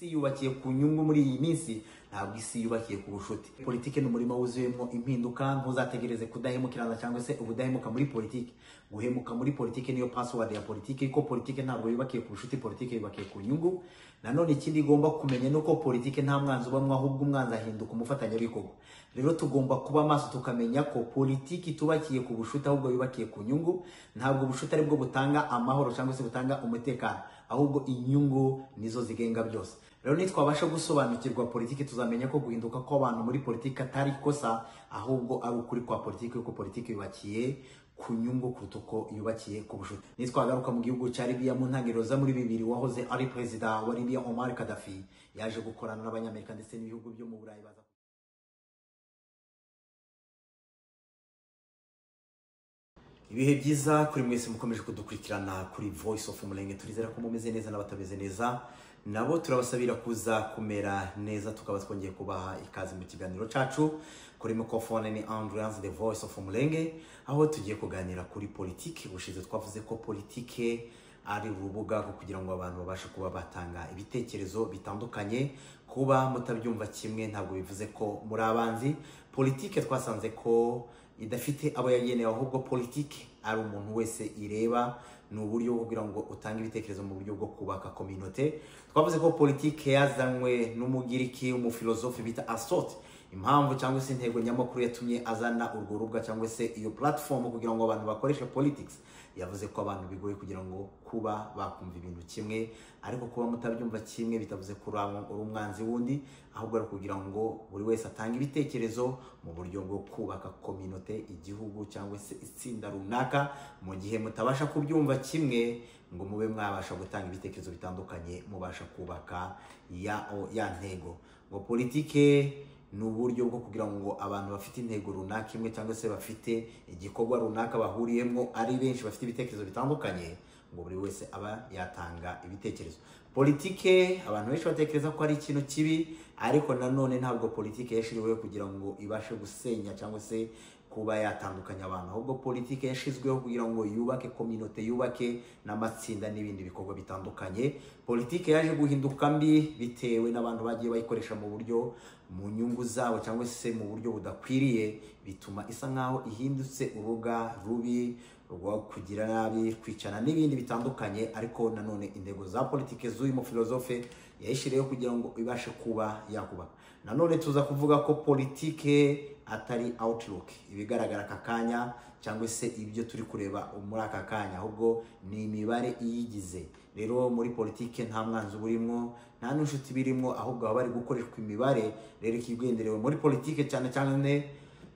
isi yubakiye ku nyungu muri iyi minsi, ntabwo isi yubakiye ku bushuti. Politike ni umurimo wuzuyemo impinduka, ntuzategereze kudahemukirana cyangwa se ubudahemuka muri politike. Guhemuka muri politike niyo password ya politike, ko politike ntabwo yubakiye ku bushuti, politike yubakiye ku nyungu. Nanone ikindi igomba kumenya nuko politike nta mwanzi ubamwe, ahubwo umwanzi ahinduka umufatanyabikorwa. Rero tugomba kuba maso tukamenya ko politiki tubakiye ku bushuti ahubwo yubakiye ku nyungu. Ntabwo bushuti aribwo butanga amahoro cyangwa se butanga umutekano, ahubwo inyungu nizo zigenga byose. Rero nitwabasha gusobanukirwa politiki, tuzamenya ko guhinduka kw'abantu muri politiki atari ikosa, ahubwo ari ukuri kwa politiki, ko politiki yubakiye ku nyungu kuruta uko yubakiye ku bushuti. Nitwagaruka mu gihugu cya Libya mu ntangiriro za muri 2000, wahoze ari perezida wa Libya Omar Gaddafi yaje gukorana n'abanyamerika ndetse n'ibihugu byo mu Burayi baza. Ibihe byiza kuri mwese mukomeje kudukurikirana kuri Voice of Umulenge. Turizera ko mumeze neza n'abatameze neza nabo turabasabira kuza kumera neza, tukaba twongeye kubaha ikaze mu kiganiro cacu. Kuri microphone ni Andreas, the Voice of Umulenge, aho tugiye kuganira kuri politiki. Ubushize twavuze ko politiki ari urubuga kugira ngo abantu babashe kuba batanga ibitekerezo bitandukanye. Kuba mutabyumva kimwe ntabwo bivuze ko muri abanzi. Politiki twasanze ko idafite abo yagenewe, ahubwo politiki ari umuntu wese ireba. Ni uburyo bwo kugira ngo utange ibitekerezo mu buryo bwo kubaka communauté. Twavuze ko politiki yazanywe n'umugiriki umufilosofe bita Aristote. Impamvu cyangwa se intego nyamakuru yatumye azana urwo rubuga cyangwa se iyo platform kugira ngo abantu bakoreshe politics, yavuze ko abantu bigoye kugira ngo kuba bakumva ibintu kimwe, ariko kuba mutabyumva kimwe bitavuze ko uri umwanzi wundi, ahubwo ari kugira ngo buri wese atange ibitekerezo mu buryo bwo kubaka communauté, igihugu cyangwa se itsinda runaka. Mu gihe mutabasha kubyumva kimwe ngo mube mwabasha gutanga ibitekerezo bitandukanye, mubasha kubaka ya ntego. Ngo politike ni uburyo bwo kugira ngo abantu bafite intego runaka imwe cyangwa se bafite igikorwa runaka bahuriyemo ari benshi bafite ibitekerezo bitandukanye, ngo buri wese aba yatanga ibitekerezo. Politike abantu benshi batekereza ko ari ikintu kibi, ariko nanone ntabwo politike yashiriweho kugira ngo ibashe gusenya cyangwa se kuba yatandukanya abantu, ahubwo politike yashizweho kugira ngo yubake communauté, yubake n'amatsinda n'ibindi bikorwa bitandukanye. Politike yaje guhinduka mbi bitewe n'abantu bagiye bayikoresha mu buryo mu nyungu zabo cyangwa se mu buryo budakwiriye, bituma isa nkaho ihindutse urubuga rubi rwo kugira nabi, kwicana n'ibindi bitandukanye. Ariko nanone intego za politike z'uyu mu filosofe yayishiriyeho kugira ngo ibashe kuba yakubaka. Nanone tuza kuvuga ko politike atari outlook, ibigaragara aka kanya cyangwa se ibyo turi kureba muri aka kanya, ahubwo ni imibare iyigize. Rero muri politike nta mwanzi burimo, nta n'inshuti birimo, ahubwo bari gukoreshwa imibare. Rero ikigenderewe muri politike cyane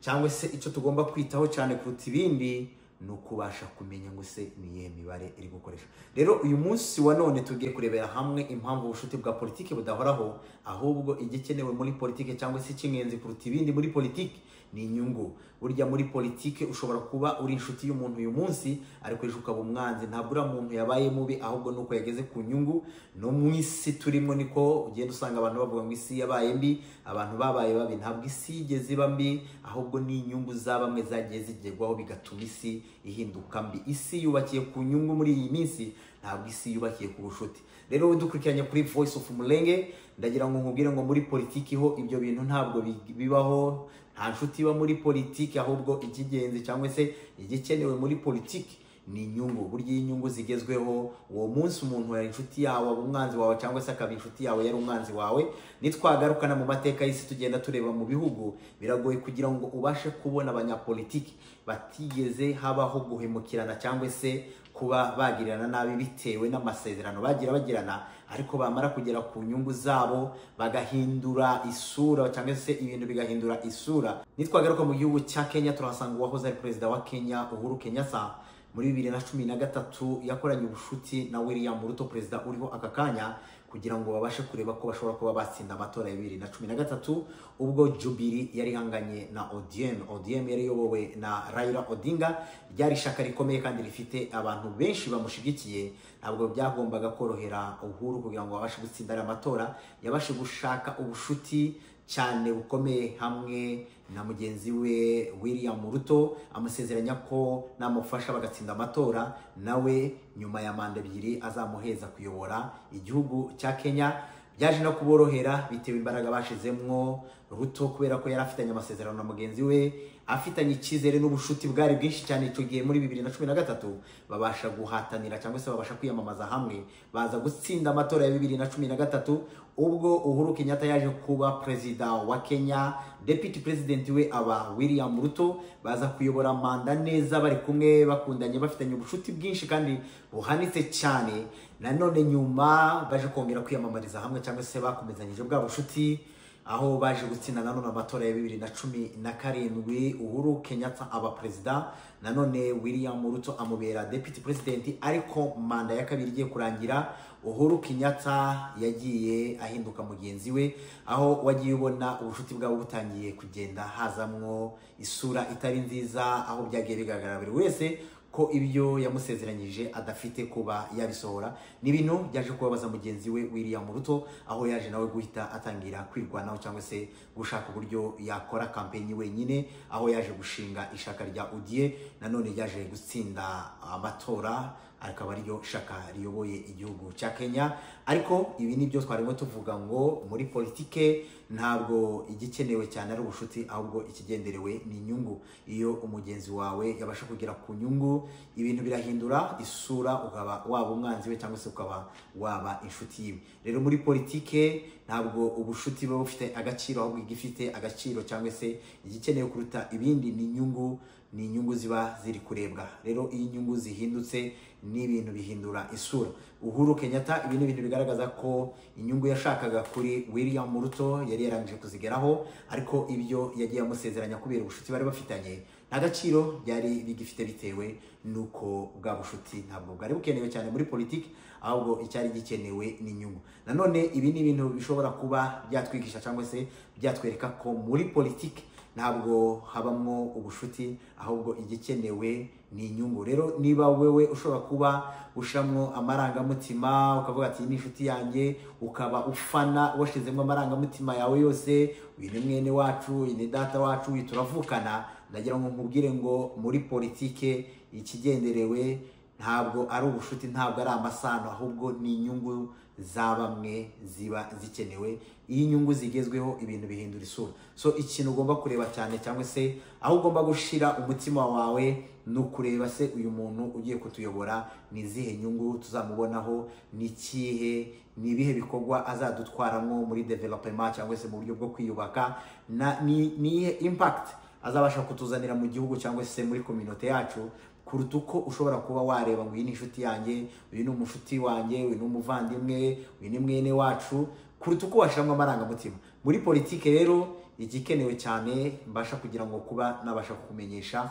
cyangwa se icyo tugomba kwitaho cyane kuruta ibindi ni ukubasha kumenya ngo se niye mibare iri gukoresha. Rero uyu munsi wa none tugiye kurebera hamwe impamvu ubushuti bwa politike budahoraho, ahubwo igikenewe muri politike cyangwa se cy'ingenzi kuruta ibindi muri politike ni inyungu. Burya muri politike ushobora kuba uri inshuti y'umuntu uyu munsi, ariko ejo ukaba umwanzi. Ntabwo uriya muntu yabaye mubi, ahubwo nuko yageze ku nyungu. No mu isi turimo niko ugenda usanga abantu bavuga ngo isi yabaye mbi, abantu babaye babi. Ntabwo isi yigeze iba mbi, ahubwo ni inyungu za bamwe zagiye zigerwaho bigatuma isi ihinduka mbi. Isi yubakiye ku nyungu muri iyi minsi, ntabwo isi yubakiye ku bushuti. Rero dukurikiranye kuri Voice of Umulenge, ndagira ngo nkubwire ngo muri politiki ho ibyo bintu ntabwo bibaho. Nta nshuti iba muri politiki, ahubwo ikigenzi cyangwa se igikenewe muri politiki ni inyungu. Burya inyungu zigezweho, uwo munsi umuntu yari inshuti yawe aba umwanzi wawe, cyangwa se akaba inshuti yawe yari umwanzi wawe. Nitwagarukana mu mateka y'isi tugenda tureba mu bihugu, biragoye kugira ngo ubashe kubona abanyapolitiki batigeze habaho guhemukirana cyangwa se kuba bagirana nabi bitewe n'amasezerano bagirana, ariko bamara kugera ku nyungu zabo bagahindura isura cyangwa se ibintu bigahindura isura. Nitwagaruka mu gihugu cya Kenya, turahasanga uwahoze ari perezida wa Kenya Uhuru Kenyatta. Muri 2013 yakoranye ubushuti na William Ruto, perezida uriho aka kanya, kugira ngo babashe kureba ko bashobora kuba batsinda amatora ya 2013, ubwo Jubilee yari hanganye na ODM yari yobowe na Raila Odinga. Ryari ishaka rikomeye kandi rifite abantu benshi bamushigikiye. Ntabwo byagombaga korohera Uhuru kugira ngo babashe gutsinda amatora. Yabashe gushaka ubushuti cyane bukomeye hamwe na mugenzi we William Ruto, amusezeranya ko namufasha bagatsinda amatora, nawe nyuma ya manda 2 azamuheza kuyobora igihugu cya Kenya. byaje no kuborohera bitewe imbaraga bashizemwo. Ruto kubera ko yari afitanye amasezerano na mugenzi we, afitanye icyizere n'ubushuti bwari bwinshi cyane icyo gihe muri 2013, babasha guhatanira cyangwa se babasha kwiyamamaza hamwe, baza gutsinda amatora ya 2013 ubwo Uhuru Kenyatta yaje kuba perezida wa Kenya, deputy president we aba William Ruto, baza kuyobora manda neza bari kumwe bakundanye bafitanye ubushuti bwinshi kandi buhanitse cyane. Nanone nyuma baje kongera kwiyamamariza hamwe cyangwa se bakomezanyije bwa bushuti, aho baje gutsinda nanone amatora ya 2017 Uhuru Kenyatta aba perezida, nanone William Ruto amubera deputy president. Ariko manda ya kabiri igiye kurangira, Uhuru Kenyatta yagiye ahinduka mugenzi we, aho wagiye ubona ubushuti bwabo butangiye kugenda hazamwo isura itari nziza, aho byagiye bigaragara buri wese ko ibyo yamusezeranyije adafite kuba yabisohora. Ni ibintu byaje kubabaza mugenzi we William Ruto, aho yaje nawe guhita atangira kwirwanaho cyangwa se gushaka uburyo yakora campaign wenyine, aho yaje gushinga ishaka rya UDA, nanone yaje gutsinda amatora, akaba ariyo shaka riyoboye igihugu cya Kenya. Ariko ibi nibyo twarimo tuvuga ngo muri politike ntabwo igikenewe cyane ari ubushuti, ahubwo ikigenderewe ni inyungu. Iyo umugenzi wawe yabasha kugera ku nyungu, ibintu birahindura isura, ukaba waba umwanzi we cyangwa se ukaba waba inshuti yiwe. Rero muri politike ntabwo ubushuti buba bufite agaciro, ahubwo igifite agaciro cyangwa se igikenewe kuruta ibindi ni inyungu, ni inyungu ziba ziri kurebwa. Rero iyo inyungu zihindutse ni ibintu bihindura isura. Uhuru Kenyatta ibi ni ibintu bigaragaza ko inyungu yashakaga kuri William Ruto yari yarangije kuzigeraho, ariko ibyo yagiye amusezeranya kubera ubushuti bari bafitanye nta gaciro byari bigifite, bitewe nuko bwa bushuti ntabwo bwari bukenewe cyane muri politiki, ahubwo icyari gikenewe ni inyungu. Nanone ibi ni ibintu bishobora kuba byatwigisha cyangwa se byatwereka ko muri politiki ntabwo habamwo ubushuti, ahubwo igikenewe ni inyungu. Rero niba wewe ushobora kuba ushamwo amarangamutima ukavuga ati ni inshuti yanjye, ukaba ufana washizemo amarangamutima yawe yose, uyu ni mwene wacu, uyu ni data wacu, uyu turavukana, ndagira ngo nkubwire ngo muri politike ikigenderewe ntabwo ari ubushuti, ntabwo ari amasano, ahubwo ni inyungu za bamwe ziba zikenewe. Iyo inyungu zigezweho ibintu bihindura isura. So ikintu ugomba kureba cyane cyangwa se aho ugomba gushira umutima wawe ni ukureba se uyu muntu ugiye kutuyobora ni izihe nyungu tuzamubonaho, ni ikihe, ni ibihe bikorwa azadutwaramo muri development cyangwa se mu buryo bwo kwiyubaka, ni impact azabasha kutuzanira mu gihugu cyangwa se muri community yacu, kuruta uko ushobora kuba wareba ngo iyi ni inshuti yanjye, uyu ni umushuti wanjye, uyu ni umuvandimwe, uyu ni mwene wacu, kuruta uko washiramwe amarangamutima. Muri politike rero igikenewe cyane mbasha kugira ngo kuba nabasha kukumenyesha,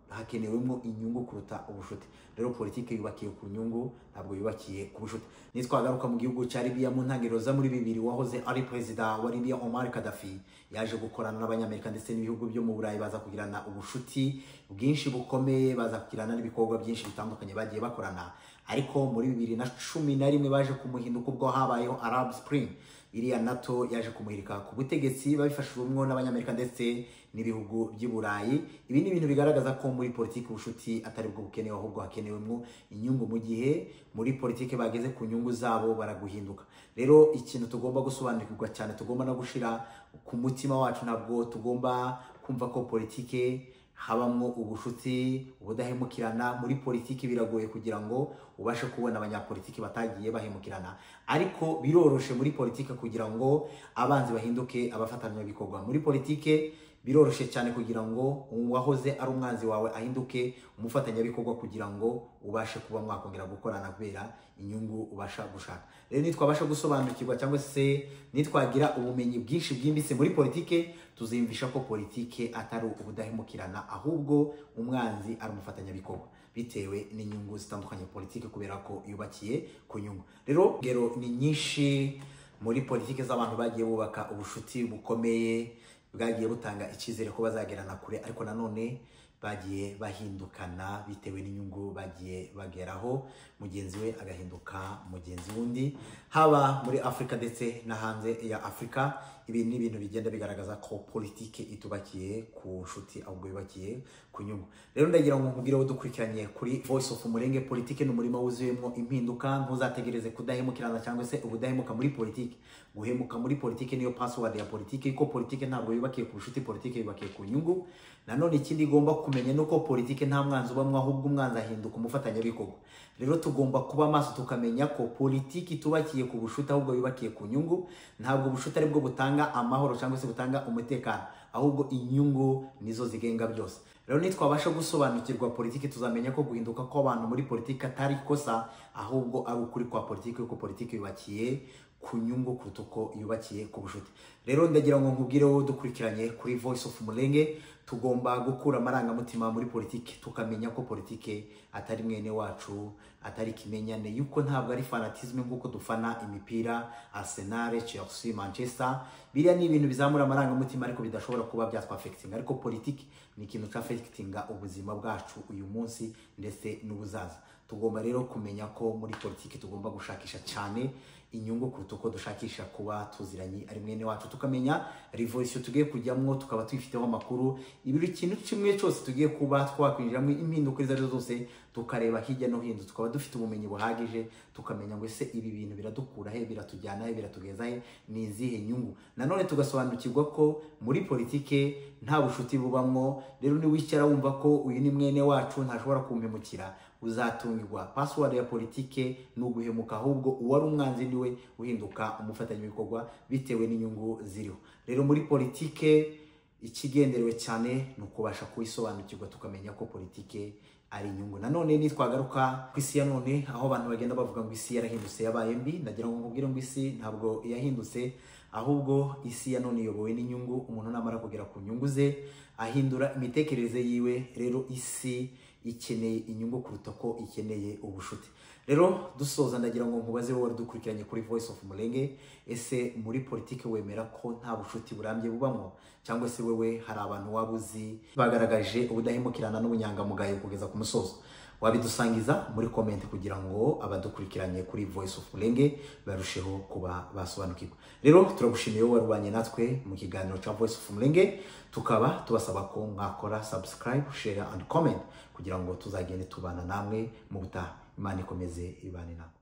hakenewemo inyungu kuruta ubushuti. Rero politike yubakiye ku nyungu, ntabwo yubakiye ku bushuti. Nitwagaruka mu gihugu cya Libya mu ntangiriro za muri 2000, wahoze ari perezida wa Libya Omar Gaddafi yaje gukorana n'abanyamerika ndetse n'ibihugu byo mu Burayi, baza kugirana ubushuti bwinshi bukomeye, baza kugirana n'ibikorwa byinshi bitandukanye bagiye bakorana. Ariko muri 2011 baje kumuhinduka ubwo habayeho Arab Spring, iriya NATO yaje kumuhirika ku butegetsi babifashijwemo n'abanyamerika ndetse n'ibihugu by'i Burayi. Ibi ni ibintu bigaragaza ko muri politiki ubushuti atari bwo bukenewe, ahubwo hakenewemo inyungu. Mu gihe muri politiki bageze ku nyungu zabo baraguhinduka. Rero ikintu tugomba gusobanukirwa cyane, tugomba no gushira ku mutima wacu, ntabwo tugomba kumva ko politiki habamwo ubushuti, ubudahemukirana. Muri politiki biragoye kugira ngo ubashe kubona abanyapolitiki batagiye bahemukirana, ariko biroroshe muri politiki kugira ngo abanzi bahinduke abafatanyabikorwa. Muri politiki biroroshe cyane kugira ngo uwahoze ari umwanzi wawe ahinduke umufatanyabikorwa, kugira ngo ubashe kuba mwakongera gukorana kubera inyungu ubasha gushaka. Rero nitwabasha gusobanukirwa cyangwa se nitwagira ubumenyi bwinshi bwimbitse muri politiki, tuzimvisha ko politiki atari ubudahemukirana, ahubwo umwanzi ari umufatanyabikorwa bitewe n'inyungu zitandukanye politiki, kubera ko yubakiye ku nyungu. Rero ni nyinshi muri politiki z'abantu bagiye bubaka ubushuti bukomeye, bwagiye butanga icyizere ko bazagerana kure, ariko nanone bagiye bahindukana bitewe n'inyungu bagiye bageraho, mugenzi we agahinduka mugenzi wundi, haba muri Afrika ndetse na hanze ya Afrika. ibi ni ibintu bigenda bigaragaza ko politike itubakiye ku nshuti ahubwo yubakiye ku nyungu. Rero ndagira ngo nkubwire wo dukurikiranye kuri Voice of Umulenge, politike n'umurimo wuzuyemo impinduka. Ntuzategereze kudahemukirana cyangwa se ubudahemuka muri politike. Guhemuka muri politike niyo password ya politike, ko politike ntabwo yubakiye ku nshuti, politike yubakiye ku nyungu. Nanone ikindi igomba kumenya nuko politike nta mwanzi ubamwe, ahubwo umwanzi ahinduka umufatanyabikorwa. Rero tugomba kuba maso tukamenya ko politiki itubakiye ku bushuti ahubwo yubakiye ku nyungu. Ntabwo ubushuti ari bwo butanga amahoro cyangwa se butanga umutekano, ahubwo inyungu nizo zigenga byose. Rero nitwabasha gusobanukirwa politiki, tuzamenya ko guhinduka kw'abantu muri politiki atari kosa, ahubwo ari ukuri kwa politiki, ko politiki yubakiye ku nyungu kuruta uko yubakiye ku bushuti. Rero ndagira ngo nkubwire wo dukurikiranye kuri Voice of Umulenge, tugomba gukura amarangamutima muri politiki, tukamenya ko politiki atari mwene wacu, atari kimenyane, yuko ntabwo ari fanatisme nk'uko dufana imipira Arsenal, Chelsea, Manchester. Biriya ni ibintu bizamura amarangamutima ariko bidashobora kuba byatwafectinga, ariko politiki ni ikintu cyafectinga ubuzima bwacu uyu munsi ndetse n'ubuzaza. Tugomba rero kumenya ko muri politiki tugomba gushakisha cyane inyungu kuruta uko dushakisha kuba tuziranye ari mwene wacu, tukamenya revolution tugiye kujyamwo, tukaba twifiteho amakuru. Ibiri kintu kimwe cyose tugiye kuba twakwinjiramo impinduka izo zose, tukareba hirya no hino, tukaba dufite ubumenyi buhagije, tukamenya ngo ese ibi bintu biradukura he, biratujyana he, biratugeza he, ni izihe nyungu. Nanone tugasobanukirwa ko muri politike nta bushuti bubamwo. Rero ni wicara wumva ko uyu ni mwene wacu ntashobora kumpemukira, uzatungirwa. Password ya politike ni uguhemuka, ahubwo uwari umwanzi niwe uhinduka umufatanyabikorwa bitewe n'inyungu ziriho. Rero muri politike ikigenderewe cyane ni ukubasha kuyisobanukirwa, tukamenya ko politike ari inyungu. Nanone nitwagaruka ku isi ya none, aho abantu bagenda bavuga ngo isi yarahindutse yabaye mbi, ndagira ngo nkubwire ngo isi ntabwo yahindutse, ahubwo isi ya none iyobowe n'inyungu. Umuntu namara kugera ku nyungu ze ahindura imitekerereze yiwe. Rero isi ikeneye inyungu kuruta ko ikeneye ubushuti. Rero dusoza ndagira ngo nkubaze wowe dukurikiranye kuri Voice of Umulenge, ese muri politike wemera ko nta bushuti burambye bubamwo, cyangwa se wewe hari abantu wabuzi bagaragaje ubudahemukirana n'ubunyangamugayo kugeza ku musozo? Wabidusangiza muri comment kugira ngo abadukurikiranye kuri Voice of Umulenge barusheho kuba basobanukirwa. Rero turagushimiye wowe warubanye natwe mu kiganiro cya Voice of Umulenge, tukaba tubasaba ko mwakora subscribe, share and comment kugira ngo tuzagende tubana namwe mu butaha. Imana ikomeze ibane namwe.